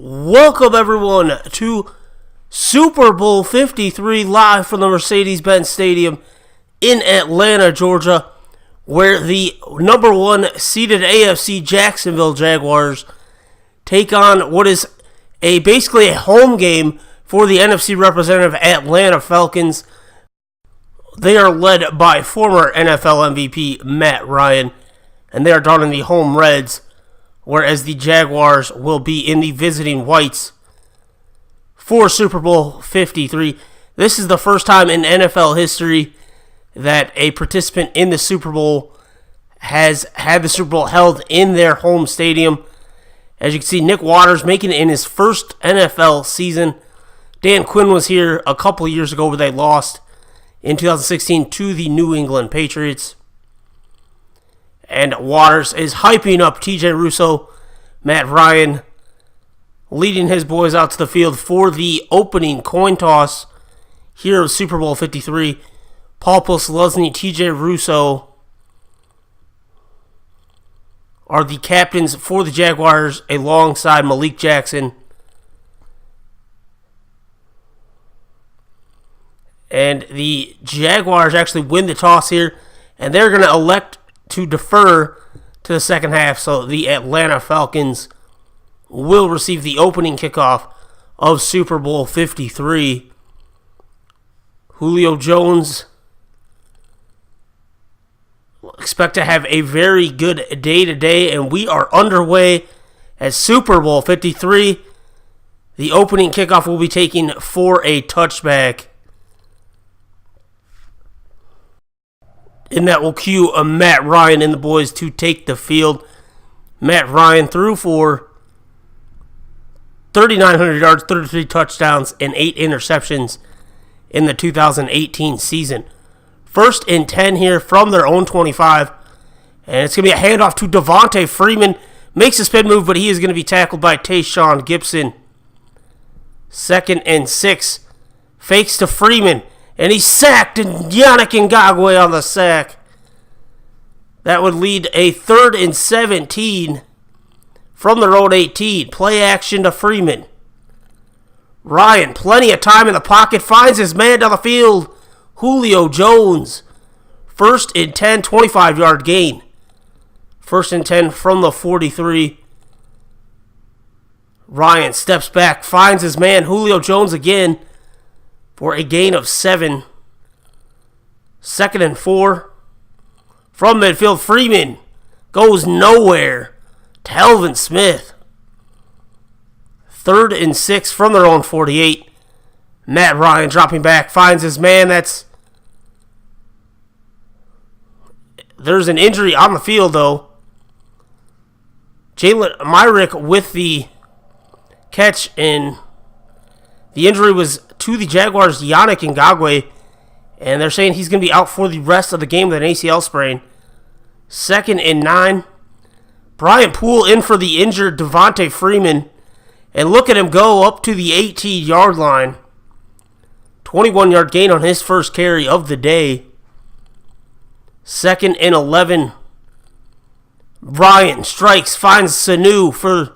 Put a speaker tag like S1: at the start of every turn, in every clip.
S1: Welcome everyone to Super Bowl 53 live from the Mercedes-Benz Stadium in Atlanta, Georgia, where the number one seeded AFC Jacksonville Jaguars take on what is basically a home game for the NFC representative Atlanta Falcons. They are led by former NFL MVP Matt Ryan, and they are down in the home Reds, whereas the Jaguars will be in the visiting whites for Super Bowl 53. This is the first time in NFL history that a participant in the Super Bowl has had the Super Bowl held in their home stadium. As you can see, Nick Waters making it in his first NFL season. Dan Quinn was here a couple of years ago where they lost in 2016 to the New England Patriots. And Waters is hyping up TJ Russo, Matt Ryan, leading his boys out to the field for the opening coin toss here of Super Bowl 53. Paul Posluszny, TJ Russo are the captains for the Jaguars alongside Malik Jackson. And the Jaguars actually win the toss here, and they're going to elect to defer to the second half, so the Atlanta Falcons will receive the opening kickoff of Super Bowl 53. Julio Jones expect to have a very good day today, and we are underway at Super Bowl 53. The opening kickoff will be taken for a touchback. And that will cue Matt Ryan and the boys to take the field. Matt Ryan threw for 3,900 yards, 33 touchdowns, and 8 interceptions in the 2018 season. First and 10 here from their own 25. And it's going to be a handoff to Devontae Freeman. Makes a spin move, but he is going to be tackled by Tayshaun Gibson. Second and 6. Fakes to Freeman. And he's sacked, and Yannick Ngakoue on the sack. That would lead a 3rd and 17 from their own 18. Play action to Freeman. Ryan, plenty of time in the pocket, finds his man down the field. Julio Jones. 1st and 10, 25-yard gain. 1st and 10 from the 43. Ryan steps back, finds his man, Julio Jones again, for a gain of 7. 2nd and 4. From midfield, Freeman goes nowhere to Telvin Smith. 3rd and 6 from their own 48. Matt Ryan dropping back, finds his man. There's an injury on the field, though. Jalen Myrick with the catch, and the injury was to the Jaguars' Yannick Ngakoue, and they're saying he's going to be out for the rest of the game with an ACL sprain. 2nd and 9. Brian Poole in for the injured Devontae Freeman, and look at him go up to the 18-yard line. 21-yard gain on his first carry of the day. 2nd and 11. Ryan strikes, finds Sanu for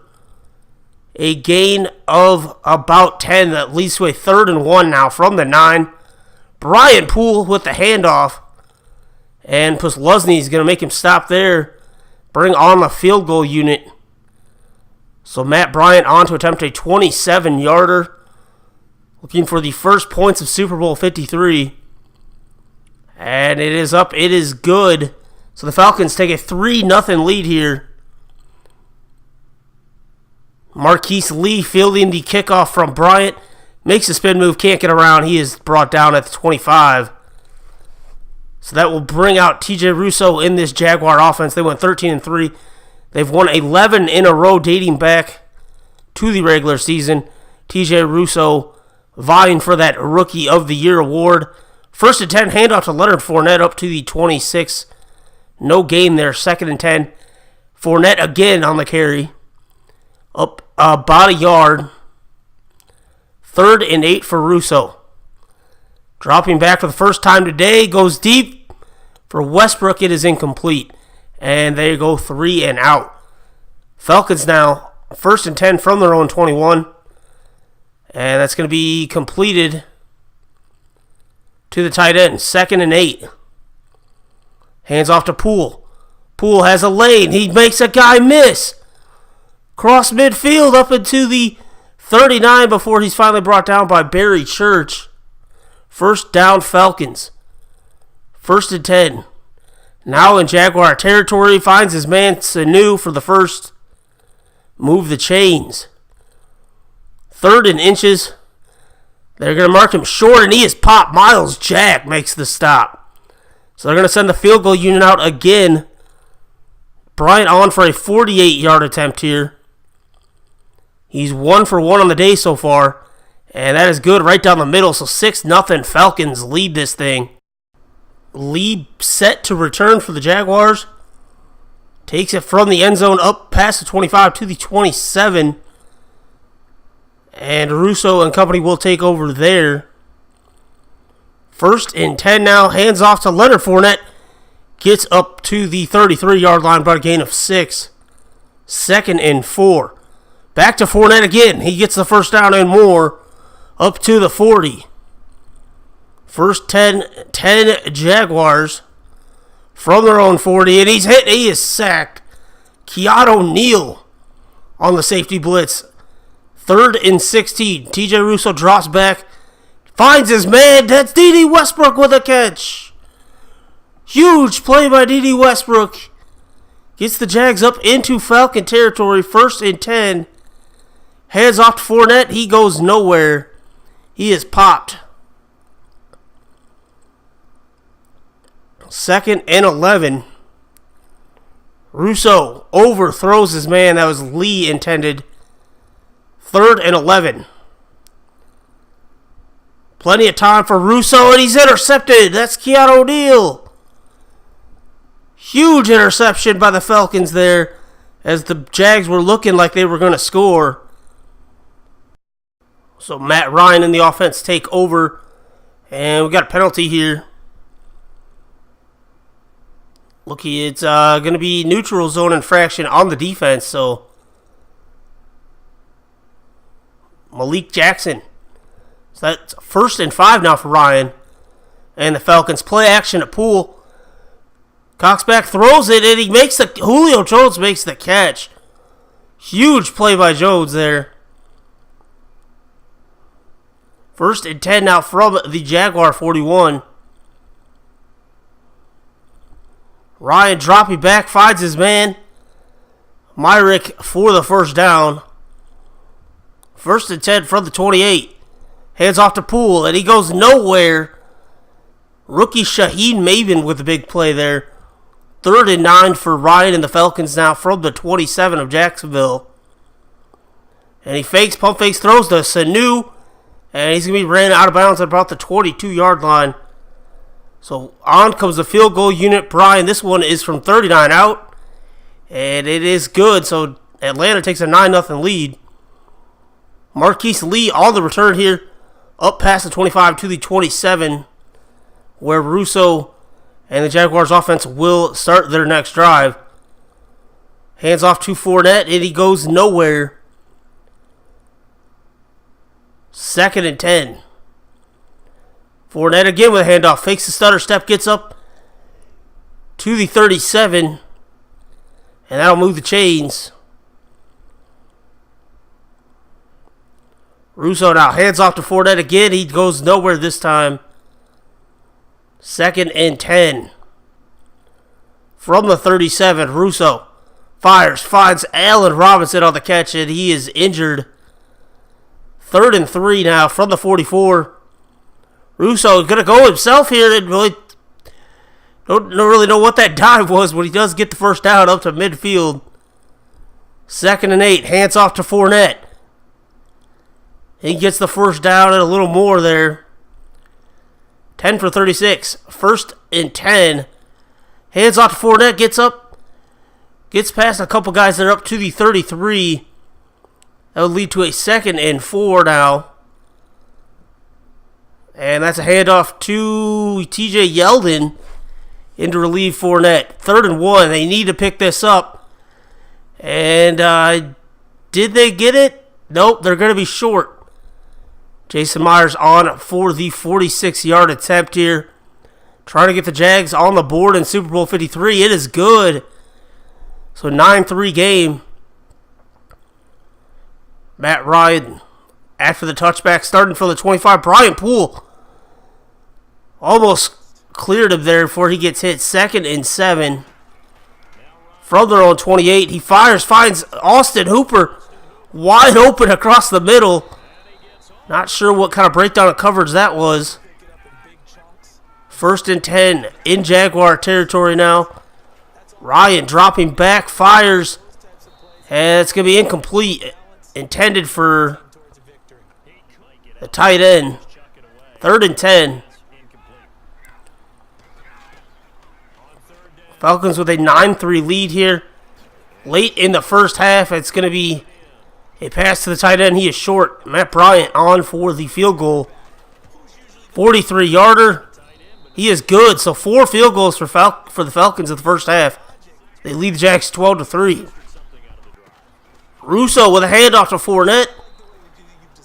S1: a gain of about 10. That leads to a 3rd and 1 now from the 9. Brian Poole with the handoff. And Posluszny is going to make him stop there. Bring on the field goal unit. So Matt Bryant on to attempt a 27-yarder. Looking for the first points of Super Bowl 53. And it is up. It is good. So the Falcons take a 3-0 lead here. Marquise Lee fielding the kickoff from Bryant. Makes a spin move, can't get around. He is brought down at the 25. So that will bring out TJ Russo in this Jaguar offense. They went 13-3. They've won 11 in a row dating back to the regular season. TJ Russo vying for that Rookie of the Year award. 1st and 10, handoff to Leonard Fournette up to the 26. No gain there. 2nd and 10. Fournette again on the carry. Up about a yard. 3rd and 8 for Russo. Dropping back for the first time today. Goes deep. For Westbrook, it is incomplete. And there you go, 3 and out. Falcons now First and 10 from their own 21. And that's going to be completed to the tight end. 2nd and 8. Hands off to Poole. Poole has a lane. He makes a guy miss. Cross midfield up into the 39 before he's finally brought down by Barry Church. First down, Falcons. 1st and 10. Now in Jaguar territory. Finds his man Sanu for the first. Move the chains. 3rd and inches. They're going to mark him short, and he is popped. Miles Jack makes the stop. So they're going to send the field goal unit out again. Bryant on for a 48-yard attempt here. He's 1 for 1 on the day so far. And that is good right down the middle. So 6-0 Falcons lead this thing. Lee set to return for the Jaguars. Takes it from the end zone up past the 25 to the 27. And Russo and company will take over there. 1st and 10 now. Hands off to Leonard Fournette. Gets up to the 33-yard line by a gain of 6. 2nd and 4. Back to Fournette again. He gets the first down and more. Up to the 40. First 10 Jaguars from their own 40. And he's hit. He is sacked. Keanu Neal on the safety blitz. 3rd and 16. TJ Russo drops back. Finds his man. That's D.D. Westbrook with a catch. Huge play by D.D. Westbrook. Gets the Jags up into Falcon territory. 1st and 10. Hands off to Fournette. He goes nowhere. He is popped. 2nd and 11. Russo overthrows his man. That was Lee intended. 3rd and 11. Plenty of time for Russo, and he's intercepted. That's Keanu Neal. Huge interception by the Falcons there, as the Jags were looking like they were going to score. So Matt Ryan and the offense take over, and we got a penalty here. Looky, it's going to be neutral zone infraction on the defense, so Malik Jackson. So that's 1st and 5 now for Ryan. And the Falcons play action at Poole. Coxback throws it, and he makes Julio Jones makes the catch. Huge play by Jones there. 1st and 10 now from the Jaguar 41. Ryan dropping back, finds his man. Myrick for the first down. 1st and 10 from the 28. Hands off to Poole, and he goes nowhere. Rookie Shaheen Maven with the big play there. 3rd and 9 for Ryan and the Falcons now from the 27 of Jacksonville. And he fakes, pump fakes, throws to Sanu. And he's going to be ran out of bounds at about the 22-yard line. So on comes the field goal unit. Brian, this one is from 39 out. And it is good. So Atlanta takes a 9-0 lead. Marquise Lee on the return here. Up past the 25 to the 27. Where Russo and the Jaguars offense will start their next drive. Hands off to Fournette, and he goes nowhere. 2nd and 10. Fournette again with a handoff. Fakes the stutter step, gets up to the 37. And that'll move the chains. Russo now hands off to Fournette again. He goes nowhere this time. 2nd and 10. From the 37, Russo fires, finds Allen Robinson on the catch, and he is injured. 3rd and 3 now from the 44. Russo is going to go himself here, and really don't really know what that dive was, but he does get the first down up to midfield. 2nd and 8, hands off to Fournette. He gets the first down and a little more there. 10 for 36. 1st and 10. Hands off to Fournette. Gets up. Gets past a couple guys that are up to the 33. That would lead to a 2nd and 4 now. And that's a handoff to TJ Yeldon in to relieve Fournette. 3rd and 1. They need to pick this up. And Did they get it? Nope, they're going to be short. Jason Myers on for the 46-yard attempt here. Trying to get the Jags on the board in Super Bowl 53. It is good. So 9-3 game. Matt Ryan after the touchback, starting for the 25. Brian Poole almost cleared him there before he gets hit. 2nd and 7. From their own 28, he fires, finds Austin Hooper wide open across the middle. Not sure what kind of breakdown of coverage that was. 1st and 10 in Jaguar territory now. Ryan dropping back, fires, and it's going to be incomplete. Intended for the tight end. 3rd and 10. Falcons with a 9-3 lead here. Late in the first half, it's going to be a pass to the tight end. He is short. Matt Bryant on for the field goal. 43-yarder. He is good. So 4 field goals for the Falcons in the first half. They lead the Jags 12-3. Russo with a handoff to Fournette.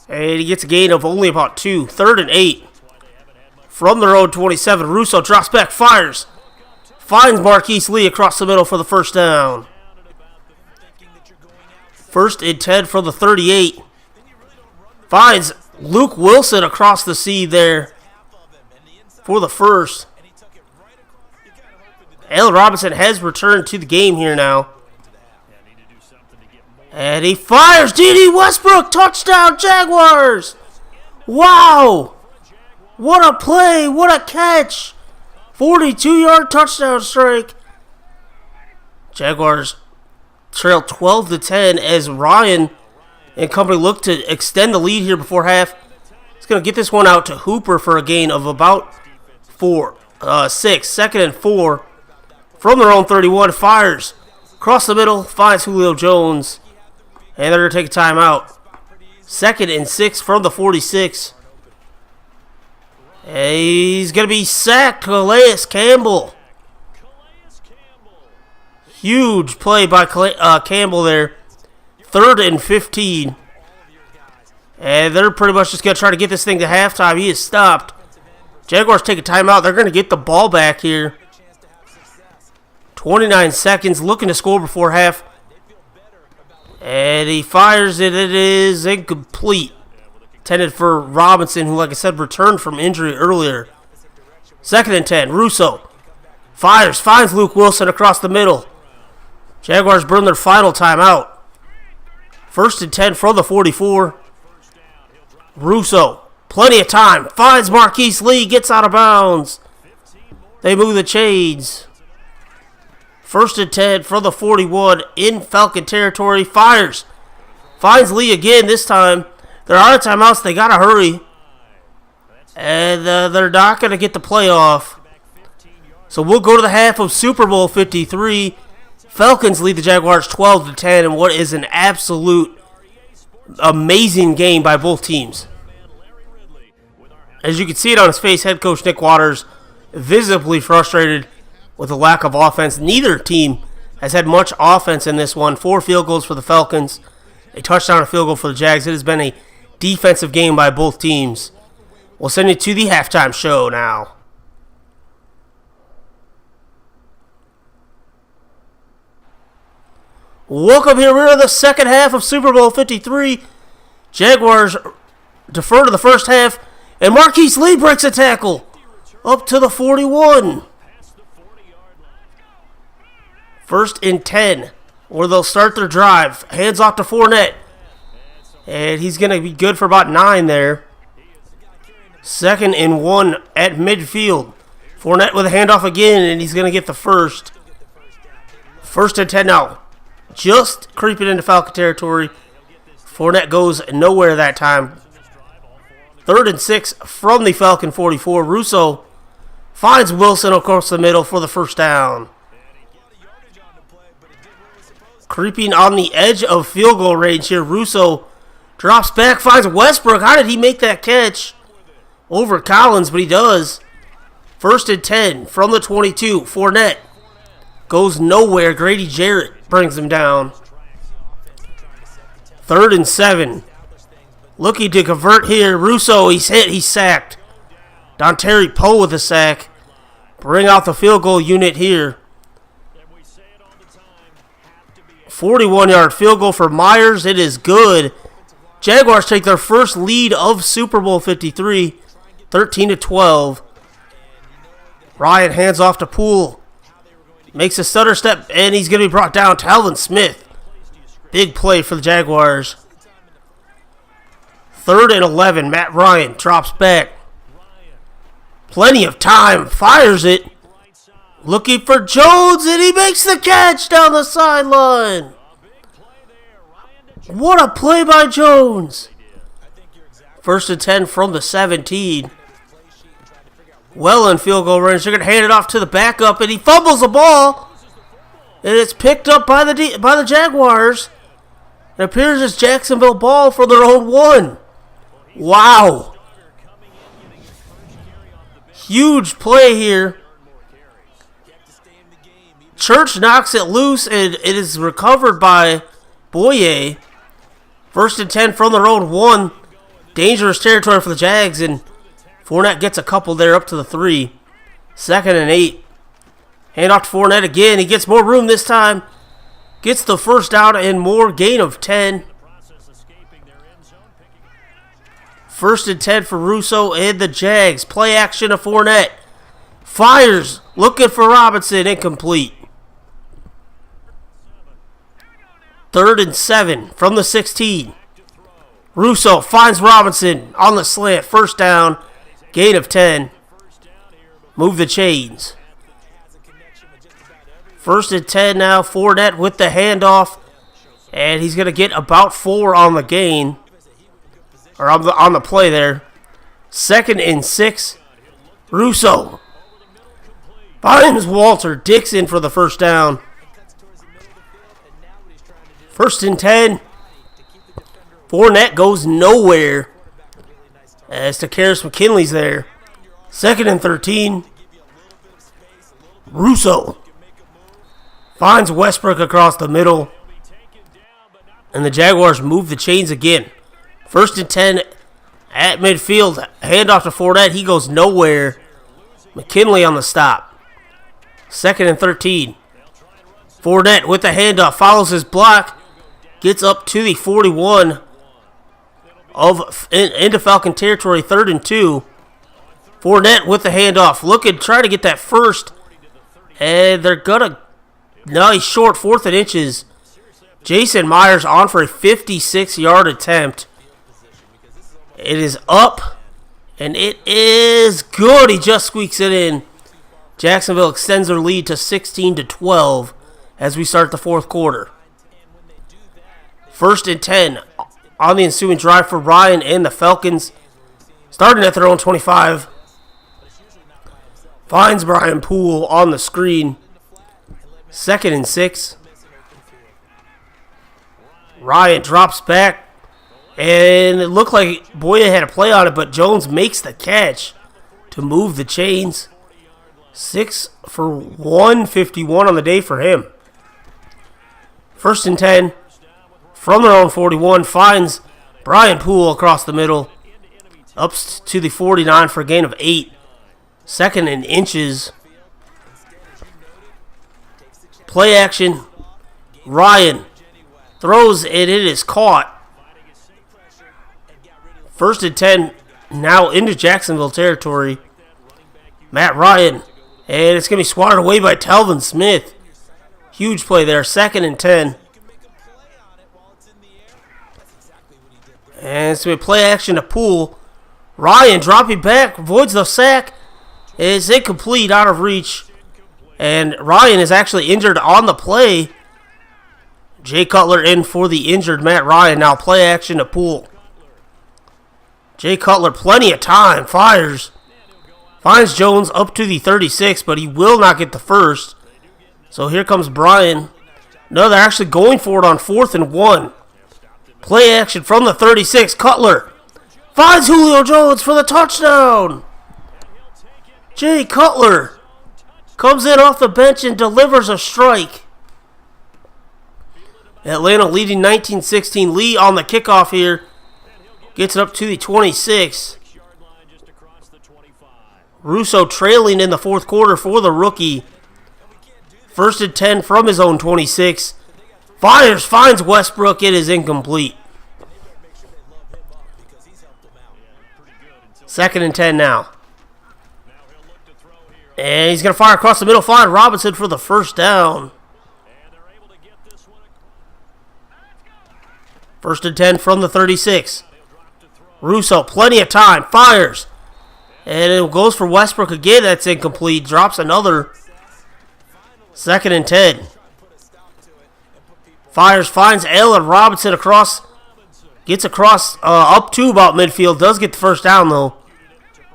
S1: And he gets a gain of only about 2. 3rd and 8. From their own 27, Russo drops back, fires. Finds Marquise Lee across the middle for the first down. 1st and 10 from the 38. Finds Luke Wilson across the seam there for the first. Allen Robinson has returned to the game here now. And he fires. D.D. Westbrook, touchdown Jaguars. Wow. What a play. What a catch. 42-yard touchdown strike. Jaguars trail 12-10 as Ryan and company look to extend the lead here before half. He's going to get this one out to Hooper for a gain of about 6. 2nd and 4. From their own 31, fires. Across the middle, finds Julio Jones. And they're going to take a timeout. 2nd and 6 from the 46. And he's going to be sacked. Calais Campbell. Huge play by Campbell there. 3rd and 15. And they're pretty much just going to try to get this thing to halftime. He is stopped. Jaguars take a timeout. They're going to get the ball back here. 29 seconds. Looking to score before half. And he fires it. It is incomplete. Intended for Robinson, who, like I said, returned from injury earlier. 2nd and 10. Russo fires. Finds Luke Wilson across the middle. Jaguars burn their final timeout. 1st and 10 from the 44. Russo, plenty of time. Finds Marquise Lee. Gets out of bounds. They move the chains. 1st and 10 from the 41 in Falcon territory. Fires. Finds Lee again this time. They're out of timeouts. They got to hurry. And they're not going to get the playoff. So we'll go to the half of Super Bowl 53. Falcons lead the Jaguars 12-10 in what is an absolute amazing game by both teams. As you can see it on his face, head coach Nick Waters visibly frustrated with the lack of offense. Neither team has had much offense in this one. 4 field goals for the Falcons, a touchdown and a field goal for the Jags. It has been a defensive game by both teams. We'll send you to the halftime show now. Welcome here. We're in the second half of Super Bowl 53. Jaguars defer to the first half, and Marquise Lee breaks a tackle up to the 41. 1st and 10, where they'll start their drive. Hands off to Fournette, and he's going to be good for about 9 there. 2nd and 1 at midfield. Fournette with a handoff again, and he's going to get the first. 1st and 10 now. Just creeping into Falcon territory. Fournette goes nowhere that time. 3rd and 6 from the Falcon 44. Russo finds Wilson across the middle for the first down. Creeping on the edge of field goal range here. Russo drops back, finds Westbrook. How did he make that catch? Over Collins, but he does. 1st and 10 from the 22. Fournette goes nowhere. Grady Jarrett brings him down. 3rd and 7. Looking to convert here. Russo, he's hit. He's sacked. Dontari Poe with a sack. Bring out the field goal unit here. 41-yard field goal for Myers. It is good. Jaguars take their first lead of Super Bowl 53, 13-12. Ryan hands off to Poole. Makes a stutter step, and he's going to be brought down. Talvin Smith. Big play for the Jaguars. 3rd and 11. Matt Ryan drops back. Plenty of time. Fires it. Looking for Jones, and he makes the catch down the sideline. What a play by Jones. 1st and 10 from the 17. Well in field goal range. They're going to hand it off to the backup, and he fumbles the ball. And it's picked up by the Jaguars. It appears it's Jacksonville ball for their own 1. Wow. Huge play here. Church knocks it loose, and it is recovered by Boye. 1st and 10 from their own 1. Dangerous territory for the Jags, and Fournette gets a couple there up to the 3. 2nd and 8. Hand off to Fournette again. He gets more room this time. Gets the first down and more. Gain of 10. 1st and 10 for Russo and the Jags. Play action to Fournette. Fires. Looking for Robinson. Incomplete. 3rd and 7 from the 16. Russo finds Robinson on the slant. First down. Gain of 10. Move the chains. 1st and 10 now. Fournette with the handoff. And he's going to get about 4 on the gain. Or on the play there. 2nd and 6. Russo finds Walter Dixon for the first down. 1st and 10. Fournette goes nowhere. As Takarius McKinley's there. 2nd and 13. Russo finds Westbrook across the middle. And the Jaguars move the chains again. 1st and 10 at midfield. Handoff to Fournette. He goes nowhere. McKinley on the stop. 2nd and 13. Fournette with the handoff. Follows his block. Gets up to the 41 into Falcon territory. 3rd and 2. Fournette with the handoff. Looking, trying to get that first. And they're going to... No, he's short. 4th and inches. Jason Myers on for a 56-yard attempt. It is up. And it is good. He just squeaks it in. Jacksonville extends their lead to 16-12 as we start the 4th quarter. 1st and 10 on the ensuing drive for Ryan and the Falcons. Starting at their own 25. Finds Brian Poole on the screen. 2nd and 6. Ryan drops back. And it looked like Boye had a play on it, but Jones makes the catch to move the chains. 6 for 151 on the day for him. 1st and 10 from their own 41. Finds Brian Poole across the middle. Up to the 49 for a gain of 8. 2nd and inches. Play action. Ryan throws it. It is caught. 1st and 10 now into Jacksonville territory. Matt Ryan. And it's going to be swatted away by Talvin Smith. Huge play there. 2nd and 10. And it's going to be play action to Poole. Ryan dropping back. Avoids the sack. It's incomplete, out of reach. And Ryan is actually injured on the play. Jay Cutler in for the injured Matt Ryan. Now play action to Poole. Jay Cutler, plenty of time. Fires. Finds Jones up to the 36, but he will not get the first. So here comes Brian. No, they're actually going for it on 4th and 1. Play action from the 36. Cutler finds Julio Jones for the touchdown. Jay Cutler comes in off the bench and delivers a strike. Atlanta leading 19-16. Lee on the kickoff here. Gets it up to the 26. Russo trailing in the fourth quarter for the rookie. 1st and 10 from his own 26. Fires, finds Westbrook. It is incomplete. 2nd and 10 now. And he's going to fire across the middle. Find Robinson for the first down. 1st and 10 from the 36. Russo, plenty of time. Fires. And it goes for Westbrook again. That's incomplete. Drops another. 2nd and 10. Fires, finds Allen Robinson across. Gets across up to about midfield. Does get the first down, though.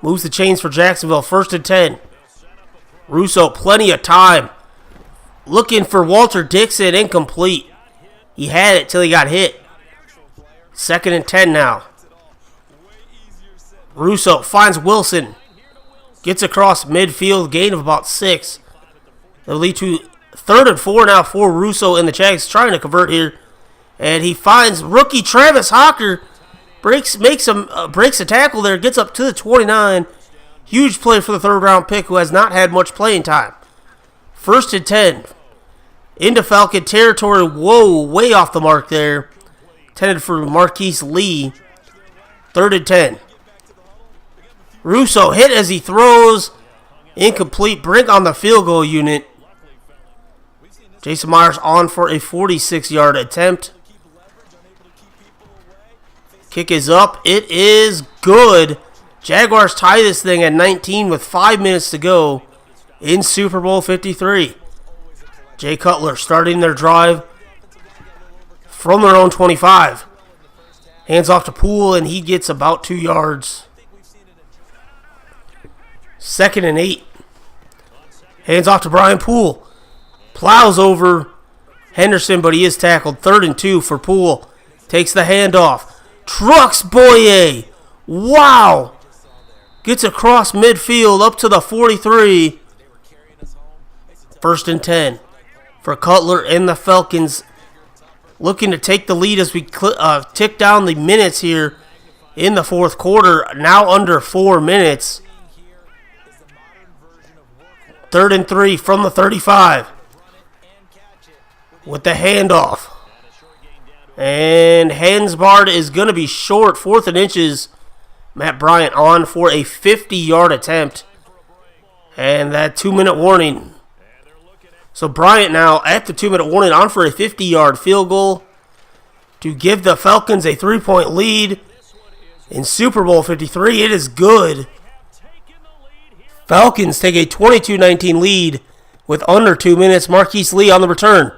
S1: Moves the chains for Jacksonville. 1st and 10. Russo, plenty of time. Looking for Walter Dixon. Incomplete. He had it till he got hit. 2nd and 10 now. Russo finds Wilson. Gets across midfield. Gain of about 6. That'll lead to 3rd and 4 now for Russo and the Jags trying to convert here. And he finds rookie Travis Hawker. Breaks a tackle there. Gets up to the 29. Huge play for the 3rd round pick who has not had much playing time. 1st and 10. Into Falcon territory. Whoa, way off the mark there. Intended for Marquise Lee. 3rd and 10. Russo hit as he throws. Incomplete. Brink on the field goal unit. Jason Myers on for a 46-yard attempt. Kick is up. It is good. Jaguars tie this thing at 19 with 5 minutes to go in Super Bowl 53. Jay Cutler starting their drive from their own 25. Hands off to Poole, and he gets about 2 yards. 2nd and 8. Hands off to Brian Poole. Plows over Henderson, but he is tackled. 3rd and 2 for Poole. Takes the handoff. Trucks Boye. Wow. Gets across midfield up to the 43. 1st and 10 for Cutler and the Falcons. Looking to take the lead as we tick down the minutes here in the 4th quarter. Now under 4 minutes. 3rd and 3 from the 35. With the handoff. And Hansbard is going to be short. 4th and inches. Matt Bryant on for a 50-yard attempt. And that 2-minute warning. So Bryant now at the 2-minute warning on for a 50-yard field goal to give the Falcons a 3-point lead in Super Bowl 53. It is good. Falcons take a 22-19 lead with under 2 minutes. Marquise Lee on the return.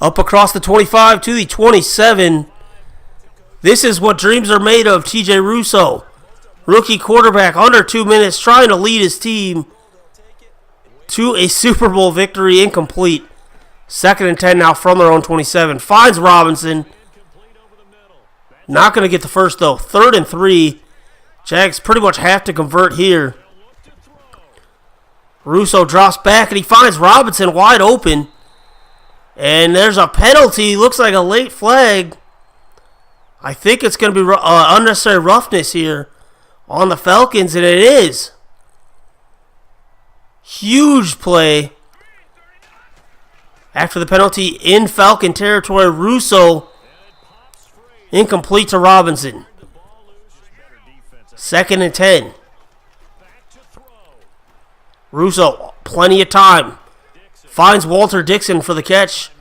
S1: Up across the 25 to the 27. This is what dreams are made of. TJ Russo, rookie quarterback, under 2 minutes, trying to lead his team to a Super Bowl victory. Incomplete. 2nd and 10 now from their own 27. Finds Robinson. Not going to get the first, though. 3rd and 3. Jags pretty much have to convert here. Russo drops back, and he finds Robinson wide open. And there's a penalty. Looks like a late flag. I think it's going to be unnecessary roughness here on the Falcons, and it is. Huge play. After the penalty in Falcon territory, Russo incomplete to Robinson. 2nd and 10. Russo, plenty of time. Finds Walter Dixon for the catch.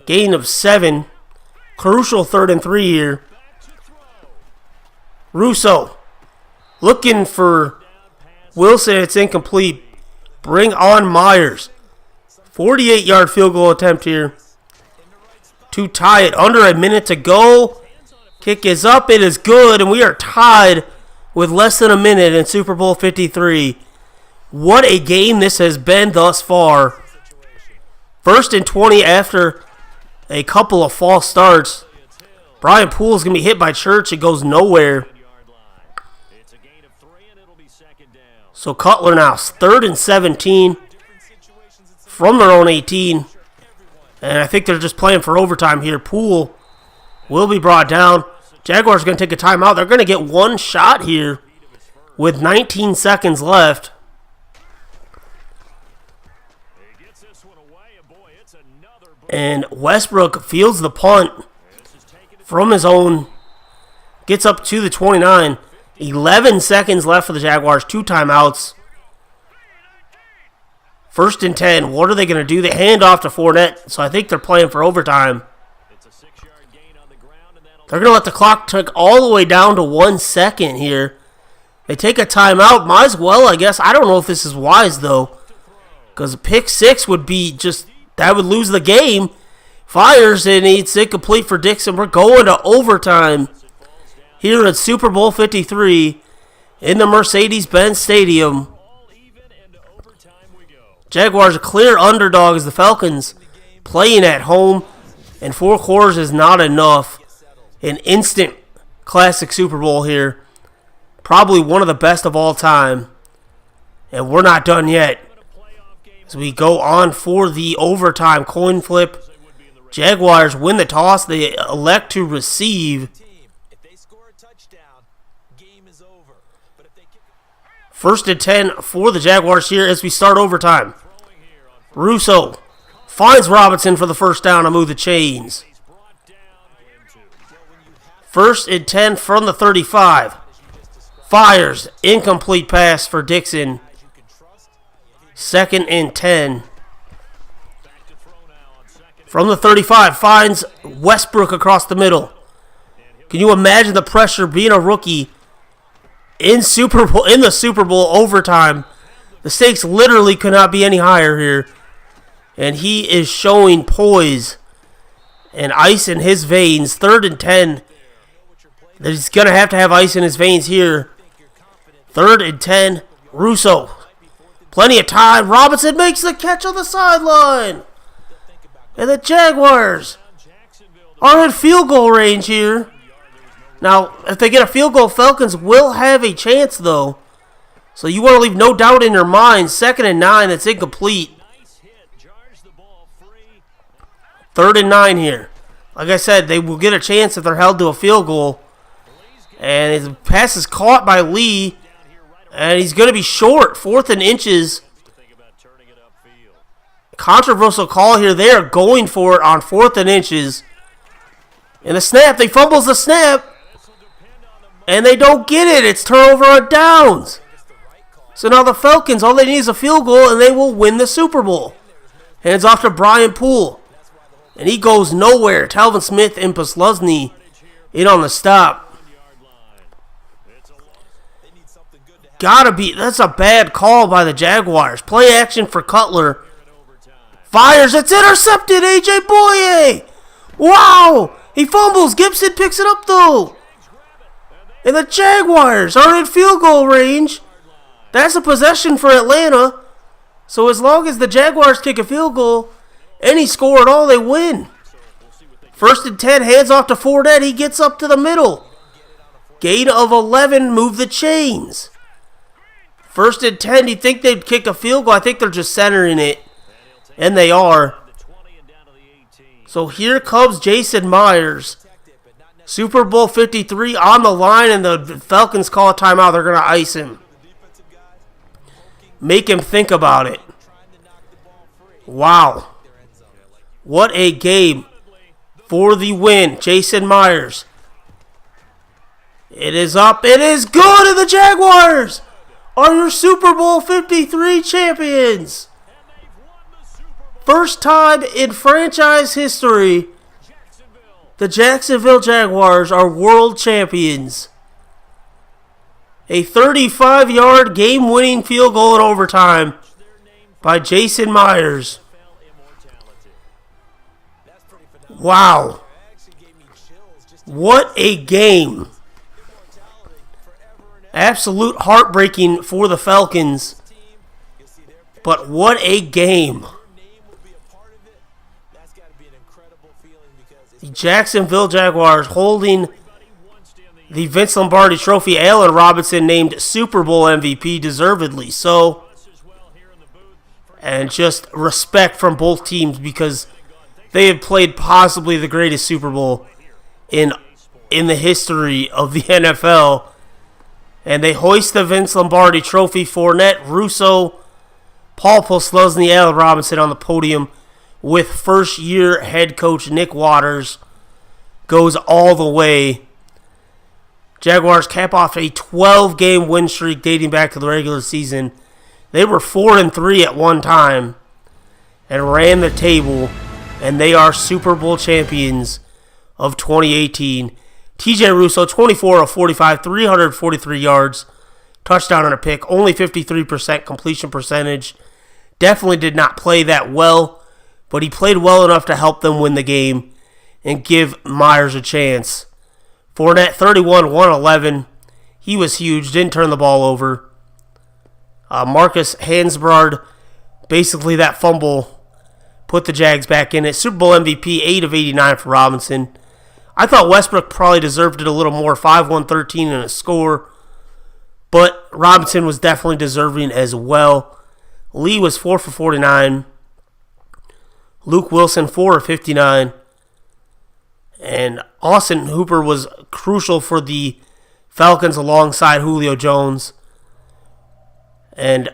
S1: Gain of 7. Crucial 3rd and 3 here. Russo looking for Wilson. It's incomplete. Bring on Myers. 48-yard field goal attempt here to tie it. Under a minute to go. Kick is up. It is good. And we are tied with less than a minute in Super Bowl 53. What a game this has been thus far. 1st and 20 after a couple of false starts. Brian Poole's going to be hit by Church. It goes nowhere. So Cutler now 3rd and 17 from their own 18 And I think they're just playing for overtime here. Poole will be brought down. Jaguars are going to take a timeout. They're going to get one shot here with 19 seconds left. And Westbrook fields the punt from his own. Gets up to the 29. 11 seconds left for the Jaguars. 2 timeouts. 1st and 10. What are they going to do? They hand off to Fournette. So I think they're playing for overtime. They're going to let the clock tick all the way down to 1 second here. They take a timeout. Might as well, I guess. I don't know if this is wise, though. Because a pick 6 would be just... That would lose the game. Fires, and it's incomplete for Dixon. We're going to overtime here at Super Bowl 53 in the Mercedes-Benz Stadium. Jaguars are clear underdogs. The Falcons playing at home, and 4 quarters is not enough. An instant classic Super Bowl here. Probably one of the best of all time. And we're not done yet. As we go on for the overtime coin flip. Jaguars win the toss. They elect to receive. 1st and 10 for the Jaguars here as we start overtime. Russo finds Robinson for the first down to move the chains. 1st and 10 from the 35. Fires. Incomplete pass for Dixon. 2nd and 10. From the 35, finds Westbrook across the middle. Can you imagine the pressure being a rookie in the Super Bowl overtime? The stakes literally could not be any higher here. And he is showing poise and ice in his veins. 3rd and 10. He's going to have ice in his veins here. 3rd and 10. Russo. Plenty of time. Robinson makes the catch on the sideline. And the Jaguars are in field goal range here. Now, if they get a field goal, Falcons will have a chance, though. So you want to leave no doubt in your mind. 2nd and 9. That's incomplete. 3rd and 9 here. Like I said, they will get a chance if they're held to a field goal. And his pass is caught by Lee. And he's going to be short. 4th and inches. Controversial call here. They are going for it on 4th and inches. And the snap. They fumbles the snap. And they don't get it. It's turnover on downs. So now the Falcons, all they need is a field goal, and they will win the Super Bowl. Hands off to Brian Poole. And he goes nowhere. Talvin Smith and Posluszny in on the stop. Gotta be. That's a bad call by the Jaguars. Play action for Cutler. Fires. It's intercepted. A.J. Boye. Wow. He fumbles. Gibson picks it up, though. And the Jaguars are in field goal range. That's a possession for Atlanta. So as long as the Jaguars kick a field goal, any score at all, they win. 1st and 10. Hands off to Fournette. He gets up to the middle. Gain of 11. Move the chains. 1st and 10, you think they'd kick a field goal? I think they're just centering it. And they are. So here comes Jason Myers. Super Bowl 53 on the line, and the Falcons call a timeout. They're going to ice him. Make him think about it. Wow. What a game for the win. Jason Myers. It is up. It is good, and the Jaguars are your Super Bowl 53 champions. First time in franchise history, the Jacksonville Jaguars are world champions. A 35-yard game-winning field goal in overtime by Jason Myers. Wow. What a game. Absolute heartbreaking for the Falcons. But what a game. The Jacksonville Jaguars holding the Vince Lombardi Trophy. Allen Robinson named Super Bowl MVP, deservedly so. And just respect from both teams because they had played possibly the greatest Super Bowl in the history of the NFL. And they hoist the Vince Lombardi Trophy. Fournette, Russo, Paul Posluszny, Allen Robinson on the podium with first-year head coach Nick Waters. Goes all the way. Jaguars cap off a 12-game win streak dating back to the regular season. They were 4-3 at one time and ran the table, and they are Super Bowl champions of 2018. TJ Russo, 24 of 45, 343 yards, touchdown and a pick, only 53% completion percentage. Definitely did not play that well, but he played well enough to help them win the game and give Myers a chance. Fournette, 31, 111. He was huge, didn't turn the ball over. Marcus Hansbrough, basically that fumble, put the Jags back in it. Super Bowl MVP, 8 of 89 for Robinson. I thought Westbrook probably deserved it a little more, 5-1-13 in a score. But Robinson was definitely deserving as well. Lee was 4 for 49. Luke Wilson, 4 of 59. And Austin Hooper was crucial for the Falcons alongside Julio Jones. And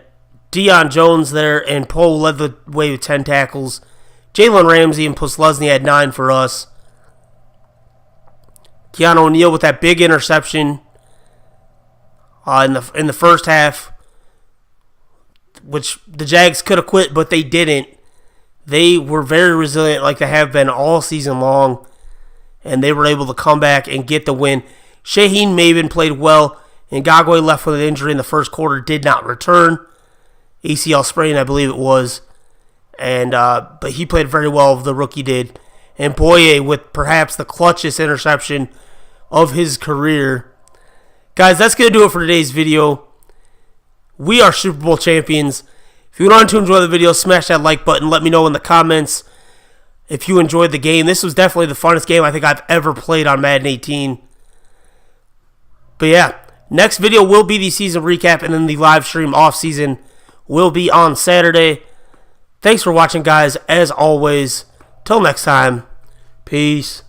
S1: Deion Jones there and Poe led the way with 10 tackles. Jalen Ramsey and Posluszny had 9 for us. Keanu O'Neal with that big interception in the first half, which the Jags could have quit, but they didn't. They were very resilient like they have been all season long, and they were able to come back and get the win. Shaheen Maven played well, and Ngakwe left with an injury in the first quarter, did not return. ACL sprain, I believe it was. And but he played very well, the rookie did. And Boye with perhaps the clutchest interception of his career. Guys, that's going to do it for today's video. We are Super Bowl champions. If you want to enjoy the video, smash that like button. Let me know in the comments if you enjoyed the game. This was definitely the funnest game I think I've ever played on Madden 18. But yeah, next video will be the season recap, and then the live stream off season will be on Saturday. Thanks for watching, guys. As always, till next time, peace.